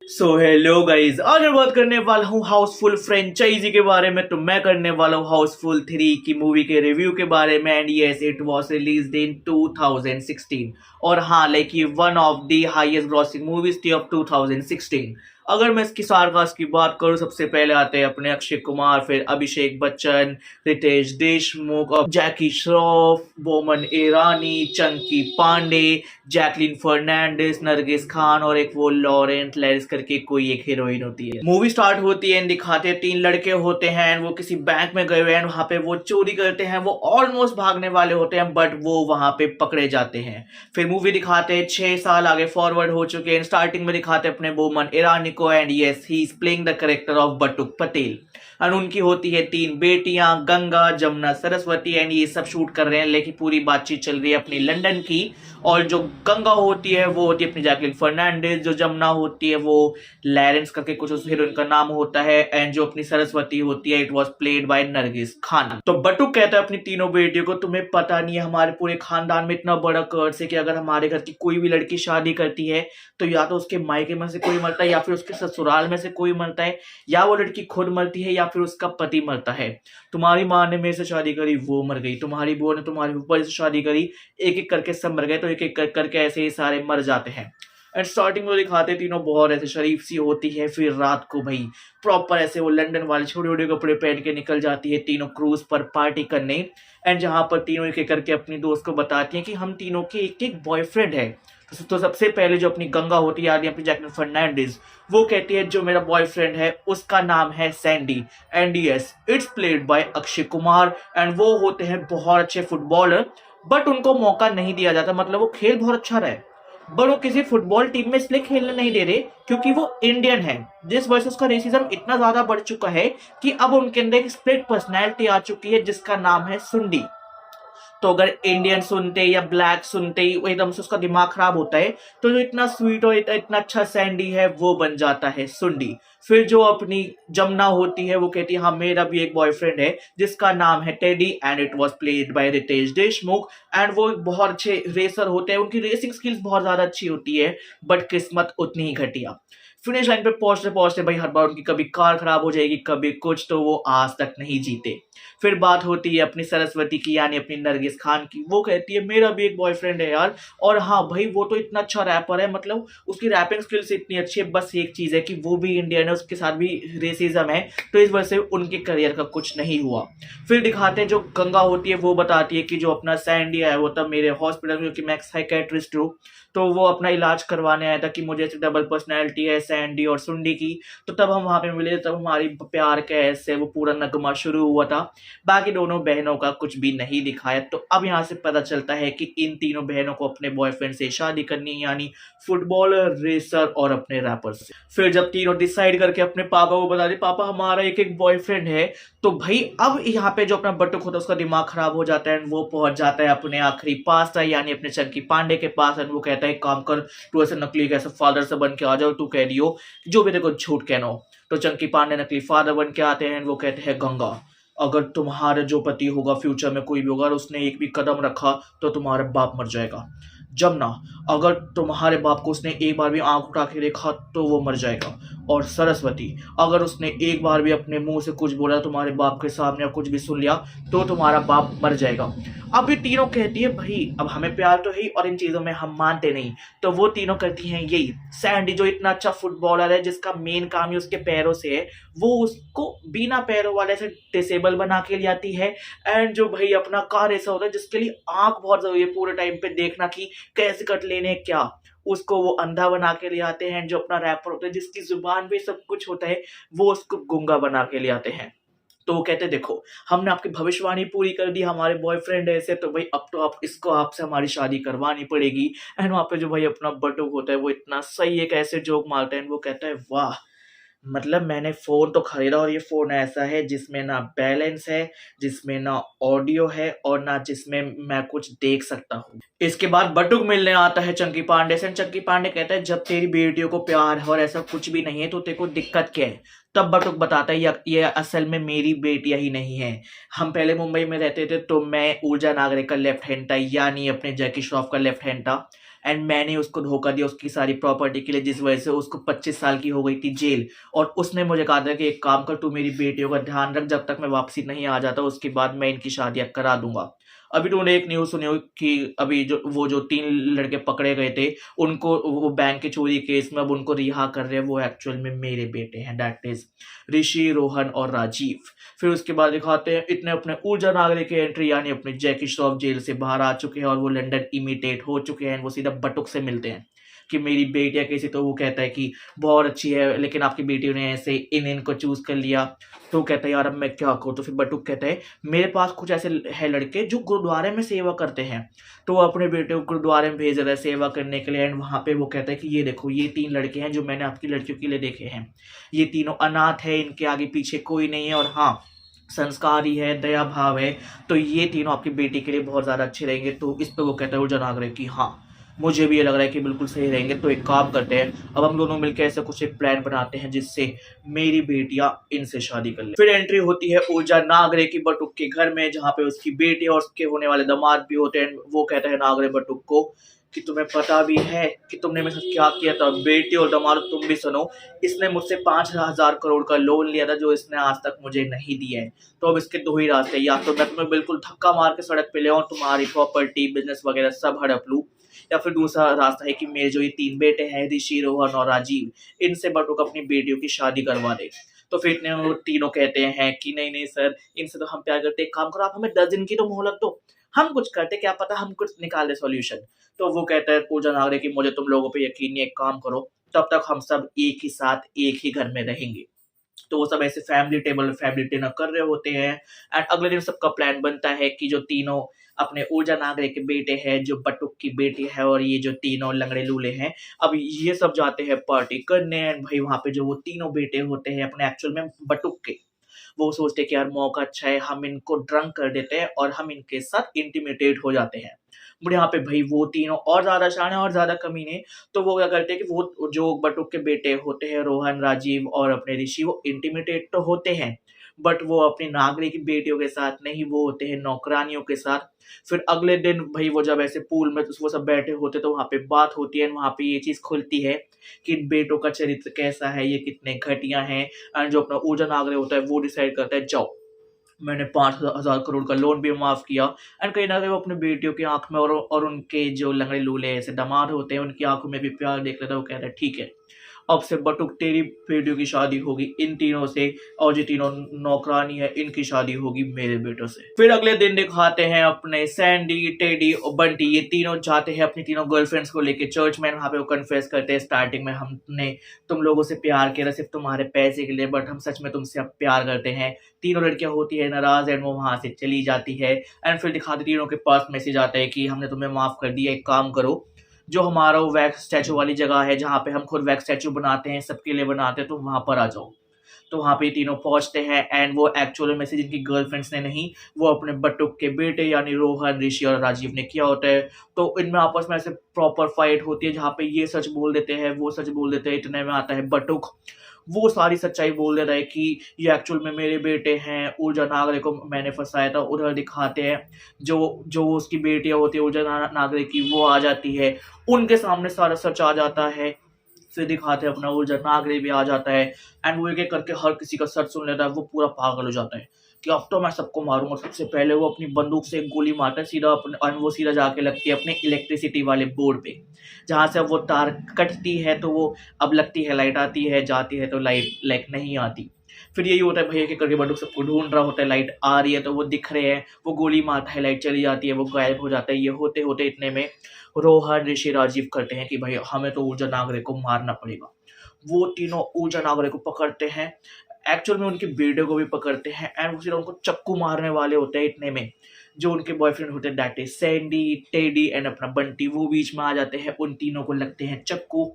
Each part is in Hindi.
सो हेलो गाइज, आज मैं बात करने वाला हूँ हाउसफुल फ्रेंचाइजी के बारे में। तो मैं करने वाला हूँ हाउसफुल 3 की मूवी के रिव्यू के बारे में। And yes, it was released in 2016 और हाँ, लाइक ये one of the highest grossing movies थी ऑफ 2016। अगर मैं इसकी स्टारकास्ट की बात करूँ, सबसे पहले आते हैं अपने अक्षय कुमार, फिर अभिषेक बच्चन, रितेश देशमुख, जैकी श्रॉफ, बोमन ईरानी, चंकी पांडे, जैकलीन फर्नांडिस, नरगिस खान और एक वो लॉरेंट लैरिस करके कोई एक हीरोइन होती है। मूवी स्टार्ट होती है, दिखाते हैं 3 लड़के होते हैं, वो किसी बैंक में गए हुए हैं, वहां पे वो चोरी करते हैं, वो ऑलमोस्ट भागने वाले होते हैं बट वो वहां पे पकड़े जाते हैं। फिर मूवी दिखाते हैं 6 साल आगे फॉरवर्ड हो चुके हैं। स्टार्टिंग में दिखाते हैं अपने बोमन ईरानी को, and yes, he is playing the character of Batuk Patel. और उनकी होती है 3 बेटियां, गंगा, जमुना, सरस्वती। एंड ये सब शूट कर रहे हैं, लेकिन पूरी बातचीत चल रही है अपनी लंदन की। और जो गंगा होती है वो होती है अपनी जैकलिन फर्नांडिस, जो जमुना होती है वो लैरेंस करके कुछ उस हीरोइन का नाम होता है, एंड जो अपनी सरस्वती होती है it was played bye Nargis Khan. तो बटुक कहता है अपनी तीनों बेटियों को, तुम्हें पता नहीं है हमारे पूरे खानदान में इतना बड़ा कर्ज है कि अगर हमारे घर की कोई भी लड़की शादी करती है तो या तो उसके मायके में से कोई मरता है, या फिर उसके ससुराल में से कोई मरता है, या वो लड़की खुद मरती है, या फिर उसका पति मरता है। तुम्हारी माँ ने मेरे से शादी करी, वो मर गई। तुम्हारी बहू ने तुम्हारे ऊपर से शादी करी, एक एक करके सब मर गए। तो एक एक करके ऐसे ही सारे मर जाते हैं। एंड स्टार्टिंग में दिखाते तीनों बहुत ऐसे शरीफ सी होती है, फिर रात को भाई प्रॉपर ऐसे वो लंदन वाले छोटे छोटे कपड़े पहन के निकल जाती है तीनों क्रूज पर पार्टी करने। एंड जहां पर तीनों एक एक करके अपनी दोस्त को बताती हैं कि हम तीनों के एक एक बॉयफ्रेंड है। तो सबसे पहले जो अपनी गंगा होती है, यानी अपनी जैकलिन फर्नांडिस, वो कहती है जो मेरा बॉयफ्रेंड है उसका नाम है Sandy. And yes, it's played by Akshay Kumar. And वो होते हैं बहुत अच्छे फुटबॉलर, बट उनको मौका नहीं दिया जाता। मतलब वो खेल बहुत अच्छा रहे, पर वो किसी फुटबॉल टीम में इसलिए खेलने नहीं दे रहे क्योंकि वो इंडियन है। जिस वजह से उसका रेसिज्म इतना ज्यादा बढ़ चुका है कि अब उनके अंदर एक स्प्लिट पर्सनैलिटी आ चुकी है जिसका नाम है सुंडी। तो अगर इंडियन सुनते या ब्लैक सुनते ही एकदम से उसका दिमाग खराब होता है, तो जो इतना स्वीट और इतना अच्छा सैंडी है वो बन जाता है सुंडी। फिर जो अपनी जमुना होती है वो कहती है हाँ, मेरा भी एक बॉयफ्रेंड है जिसका नाम है Teddy, and it was played by Riteish Deshmukh. And वो बहुत अच्छे रेसर होते हैं, उनकी रेसिंग स्किल्स बहुत ज्यादा अच्छी होती है, बट किस्मत उतनी ही घटिया। फिनिश लाइन पे पहुंचते पहुंचते भाई हर बार उनकी कभी कार खराब हो जाएगी, कभी कुछ, तो वो आज तक नहीं जीते। फिर बात होती है अपनी सरस्वती की, यानी अपनी नरगिस खान की। वो कहती है मेरा भी एक बॉयफ्रेंड है यार, और हाँ भाई वो तो इतना अच्छा रैपर है, मतलब उसकी रैपिंग स्किल्स इतनी अच्छी है, बस एक चीज है कि वो भी इंडियन है, उसके साथ भी रेसिज्म है, तो इस वजह से उनके करियर का कुछ नहीं हुआ। फिर दिखाते हैं जो गंगा होती है वो बताती है कि जो अपना सैंडी है वो तब मेरे हॉस्पिटल में, क्योंकि मैं साइकेट्रिस्ट हूँ, तो वो अपना इलाज करवाने आया था कि मुझे ऐसे डबल पर्सनैलिटी है सैंडी और सुंडी की। तो तब हम वहां पे मिले, तब हमारी प्यार का ऐसे वो पूरा नगमा शुरू हुआ था। बाकी दोनों बहनों का कुछ भी नहीं दिखाया। तो अब यहाँ से पता चलता है कि इन तीनों बहनों को अपने बॉयफ्रेंड से शादी करनी है, यानी फुटबॉलर, रेसर और अपने रैपर से। फिर जब तीनों डिसाइड करके अपने पापा को बता दे पापा हमारा एक एक बॉयफ्रेंड है, तो भाई अब यहाँ पे जो अपना बटुक होता है उसका दिमाग खराब हो जाता है। वो पहुंच जाता है अपने आखिरी पास, यानी अपने चंकी पांडे के पास। एंड वो कहता है काम कर, तू ऐसे नकली कैसे फादर से बन के आ जाओ, तू कह दियो जो भी तेरे को झूठ कहना हो। तो चंकी पांडे नकली फादर बन के आते हैं। वो कहते हैं गंगा, अगर तुम्हारा जो पति होगा फ्यूचर में कोई भी होगा, उसने एक भी कदम रखा तो तुम्हारा बाप मर जाएगा। जमुना, अगर तुम्हारे बाप को उसने एक बार भी आंख उठा के देखा तो वो मर जाएगा। और सरस्वती, अगर उसने एक बार भी अपने मुंह से कुछ बोला तुम्हारे बाप के सामने या कुछ भी सुन लिया तो तुम्हारा बाप मर जाएगा। अब ये तीनों कहती है भाई अब हमें प्यार तो है और इन चीजों में हम मानते नहीं। तो वो तीनों करती हैं यही, सैंडी जो इतना अच्छा फुटबॉलर है जिसका मेन काम ही उसके पैरों से है, वो उसको बिना पैरों वाले से डिसेबल बना के ले आती है। एंड जो भाई अपना कार ऐसा होता है जिसके लिए आंख बहुत जरूरी है पूरे टाइम पे देखना कि कैसे कट लेने क्या, उसको वो अंधा बना के ले आते हैं। जो अपना रैपर होता है जिसकी जुबान पे सब कुछ होता है, वो उसको गूंगा बना के ले आते हैं। तो वो कहते देखो हमने आपकी भविष्यवाणी पूरी कर दी, हमारे बॉयफ्रेंड ऐसे, तो भाई अब तो आप इसको आपसे हमारी शादी करवानी पड़ेगी। एंड वहां पे जो भाई अपना बटुक होता है वो इतना सही एक ऐसे जोक मारता है, वो कहता है वाह, मतलब मैंने फोन तो खरीदा और ये फोन ऐसा है जिसमें ना बैलेंस है, जिसमें ना ऑडियो है और ना जिसमें मैं कुछ देख सकता हूँ। इसके बाद बटुक मिलने आता है चंकी पांडे से। चंकी पांडे कहता है जब तेरी बेटियों को प्यार है और ऐसा कुछ भी नहीं है तो तेरे को दिक्कत क्या है। तब बटुक बताता है ये असल में मेरी बेटियां ही नहीं है। हम पहले मुंबई में रहते थे तो मैं ऊर्जा नागरिक का लेफ्ट हैंड था, यानी अपने जैकी श्रॉफ का लेफ्ट हैंड था। एंड मैंने उसको धोखा दिया उसकी सारी प्रॉपर्टी के लिए, जिस वजह से उसको 25 साल की हो गई थी जेल। और उसने मुझे कहा था कि एक काम कर, तू मेरी बेटियों का ध्यान रख, जब तक मैं वापसी नहीं आ जाता उसके बाद मैं इनकी शादियां करा दूंगा। अभी तूने एक न्यूज़ सुनी हो कि अभी जो 3 लड़के पकड़े गए थे, उनको वो बैंक के चोरी केस में अब उनको रिहा कर रहे हैं, वो एक्चुअल में मेरे बेटे हैं, दैट इज़ ऋषि, रोहन और राजीव। फिर उसके बाद दिखाते हैं इतने अपने ऊर्जा नागरे की एंट्री, यानी अपने जैकी श्रॉफ जेल से बाहर आ चुके हैं और वो लंदन इमिटेट हो चुके हैं। वो सीधा बटुक से मिलते हैं कि मेरी बेटियाँ कैसी, तो वो कहता है कि बहुत अच्छी है, लेकिन आपकी बेटियों ने ऐसे इनको चूज कर लिया। तो वो कहता है यार अब मैं क्या करूँ। तो फिर बटुक कहता है मेरे पास कुछ ऐसे है लड़के जो गुरुद्वारे में सेवा करते हैं। तो वो अपने बेटे को गुरुद्वारे में भेज रहा है सेवा करने के लिए। एंड वहाँ पे वो कहता है कि ये देखो, ये 3 लड़के हैं जो मैंने आपकी लड़कियों के लिए देखे हैं, ये तीनों अनाथ है, इनके आगे पीछे कोई नहीं है, और हाँ संस्कारी है, दया भाव है, तो ये तीनों आपकी बेटी के लिए बहुत ज़्यादा अच्छे रहेंगे। तो इस पर वो कहता है ऊर्जा नागरे की हाँ मुझे भी ये लग रहा है कि बिल्कुल सही रहेंगे। तो एक काम करते हैं, अब हम दोनों मिलकर ऐसा कुछ एक प्लान बनाते हैं जिससे मेरी बेटियां इनसे शादी कर ले। फिर एंट्री होती है ऊर्जा नागरे की बटुक के घर में, जहाँ पे उसकी बेटी और उसके होने वाले दामाद भी होते हैं। वो कहता है नागरे बटुक को कि तुम्हें पता भी है कि तुमने मेरे साथ क्या किया था। बेटी और दामाद तुम भी सुनो, इसने मुझसे 5,000 करोड़ का लोन लिया था जो इसने आज तक मुझे नहीं दिया है। तो अब इसके 2 ही रास्ते, या तो मैं तुम्हें बिल्कुल धक्का मार के सड़क पे ले आऊं, तुम्हारी प्रॉपर्टी बिजनेस वगैरह सब हड़प लूं, या फिर दूसरा रास्ता है कि मेरे जो ये 3 बेटे हैं ऋषि, रोहन और राजीव, इनसे बटुक अपनी बेटियों की शादी करवा दे। तो फिर इतने वो तीनों कहते हैं कि नहीं नहीं सर, इनसे तो हम प्यार करते, एक काम करो आप हमें 10 दिन की तो मोहलत दो, हम कुछ करते, क्या पता हम कुछ निकाल दे सॉल्यूशन। तो वो कहता है पूजा नागरे की मुझे तुम लोगों पे यकीन नहीं, एक काम करो, तब तक हम सब एक ही साथ एक ही घर में रहेंगे। तो वो सब ऐसे फैमिली डिनर कर रहे होते हैं। एंड अगले दिन सबका प्लान बनता है कि जो तीनों अपने ऊर्जा नागरे के बेटे हैं, जो बटुक की बेटी है और ये जो तीनों लंगड़े लूले हैं, अब ये सब जाते हैं पार्टी करने। एंड भाई वहां पे जो वो तीनों बेटे होते हैं अपने एक्चुअल में बटुक के, वो सोचते हैं कि यार मौका अच्छा है, हम इनको ड्रंक कर देते हैं और हम इनके साथ इंटिमिटेट हो जाते हैं। बट यहाँ पे भाई वो तीनों और ज्यादा शान है और ज्यादा कमीने। तो वो क्या करते हैं कि वो जो बटुक के बेटे होते हैं रोहन, राजीव और अपने ऋषि, वो इंटिमिटेट तो होते हैं, बट वो अपनी नागरे की बेटियों के साथ नहीं, वो होते हैं नौकरानियों के साथ। फिर अगले दिन भाई वो जब ऐसे पूल में वो सब बैठे होते, तो वहां पे बात होती है, वहां पे ये चीज खुलती है कि इन बेटों का चरित्र कैसा है, ये कितने घटिया हैं। एंड जो अपना ऊर्जा नागरे होता है वो डिसाइड करता है जाओ मैंने 5,000 करोड़ का लोन भी माफ किया। एंड कहीं ना कहीं वो अपनी बेटियों की आंख में और उनके जो लंगड़े लूले ऐसे दामाद होते हैं उनकी आंखों में भी प्यार देख लेता है। वो कहता है ठीक है, अब से बटुक तेरी बेटियों की शादी होगी इन तीनों से, और जो तीनों नौकरानी है इनकी शादी होगी मेरे बेटों से। फिर अगले दिन दिखाते हैं अपने सैंडी, टेडी और बंटी, ये तीनों जाते हैं अपनी तीनों गर्लफ्रेंड्स को लेके चर्च में। वहां पे वो कन्फेस करते हैं स्टार्टिंग में हमने तुम लोगों से प्यार किया सिर्फ तुम्हारे पैसे के लिए, बट हम सच में तुमसे अब प्यार करते हैं। तीनों लड़कियां होती है नाराज एंड वो वहां से चली जाती है। एंड फिर दिखाते तीनों के पास मैसेज आता है कि हमने तुम्हें माफ कर दिया, एक काम करो, जो हमारा वो वैक्स स्टैचू वाली जगह है जहाँ पे हम खुद वैक्स स्टैचू बनाते हैं, सबके लिए बनाते हैं, तो वहां पर आ जाओ। तो वहां पे तीनों पहुंचते हैं। एंड वो एक्चुअल में से जिनकी गर्लफ्रेंड्स ने नहीं, वो अपने बटुक के बेटे यानी रोहन, ऋषि और राजीव ने किया होता है। तो इनमें आपस में ऐसे प्रॉपर फाइट होती है जहाँ पे ये सच बोल देते हैं, वो सच बोल देते हैं। इतने में आता है बटुक, वो सारी सच्चाई बोल देता है कि ये एक्चुअल में मेरे बेटे हैं, ऊर्जा नागरे को मैंने फंसाया था। उधर दिखाते हैं जो जो उसकी बेटियां होती है ऊर्जा नागरे की, वो आ जाती है, उनके सामने सारा सच आ जाता है। फिर दिखाते हैं अपना ऊर्जा नागरे भी आ जाता है। एंड वो एक एक करके हर किसी का सच सुन लेता है। वो पूरा पागल हो जाता है कि अब तो मैं सबको मारूंगा। सबसे पहले वो अपनी बंदूक से एक गोली मारता है सीधा अपने, और वो सीधा जाके लगती है अपने इलेक्ट्रिसिटी वाले बोर्ड पे, जहां से अब वो तार कटती है तो वो अब लगती है लाइट आती है, जाती है तो लाइट नहीं आती। फिर यही होता है भैया के करके बंदूक सबको ढूंढ रहा होता है, लाइट आ रही है तो वो दिख रहे हैं, वो गोली मारता है, लाइट चली जाती है, वो गायब हो जाता है। ये होते होते इतने में रोहन, ऋषि, राजीव करते हैं कि भाई हमें तो ऊर्जा नागरे को मारना पड़ेगा। वो तीनों ऊर्जा नागरे को पकड़ते हैं, एक्चुअल में उनके बेटे को भी पकड़ते हैं। एंड वो सीधा उनको चक्कू मारने वाले होते हैं। इतने में जो उनके बॉयफ्रेंड होते हैं that is Sandy, teddy and अपना बंटी, वो बीच में आ जाते हैं। उन तीनों को लगते हैं चक्कू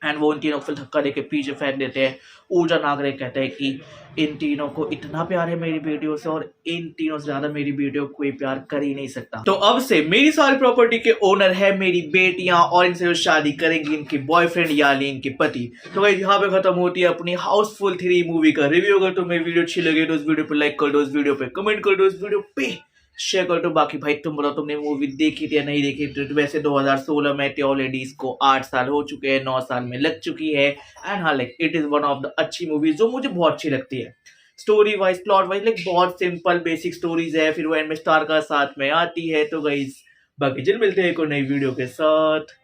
एंड वो उन तीनों को फिर धक्का देके पीछे फेंक देते हैं। ऊर्जा नागरे कहते हैं कि इन तीनों को इतना प्यार है मेरी बेटियों से, और इन तीनों से ज्यादा मेरी बेटियों को कोई प्यार कर ही नहीं सकता। तो अब से मेरी सारी प्रॉपर्टी के ओनर है मेरी बेटियां, और इनसे जो शादी करेंगी इनके बॉयफ्रेंड यानी इनके पति। तो गाइस यहाँ पे खत्म होती है अपनी हाउसफुल 3 मूवी का रिव्यू। अगर तुम्हें वीडियो अच्छी लगे तो इस वीडियो पे लाइक कर दो, इस वीडियो पे कमेंट कर दो, इस वीडियो पे शेयर कर दो। बाकी भाई तुम बताओ तुमने मूवी देखी थी या नहीं देखी थी। तो वैसे 2016 में थी ऑलरेडी, इसको 8 साल हो चुके हैं, 9 साल में लग चुकी है। एंड हाँ like it is one of the अच्छी मूवीज जो मुझे बहुत अच्छी लगती है। Story wise plot wise like बहुत सिंपल बेसिक स्टोरीज है, फिर वो एंड में स्टार का साथ में आती है। तो गाइस बाकी चल मिलते हैं एक और नई वीडियो के साथ।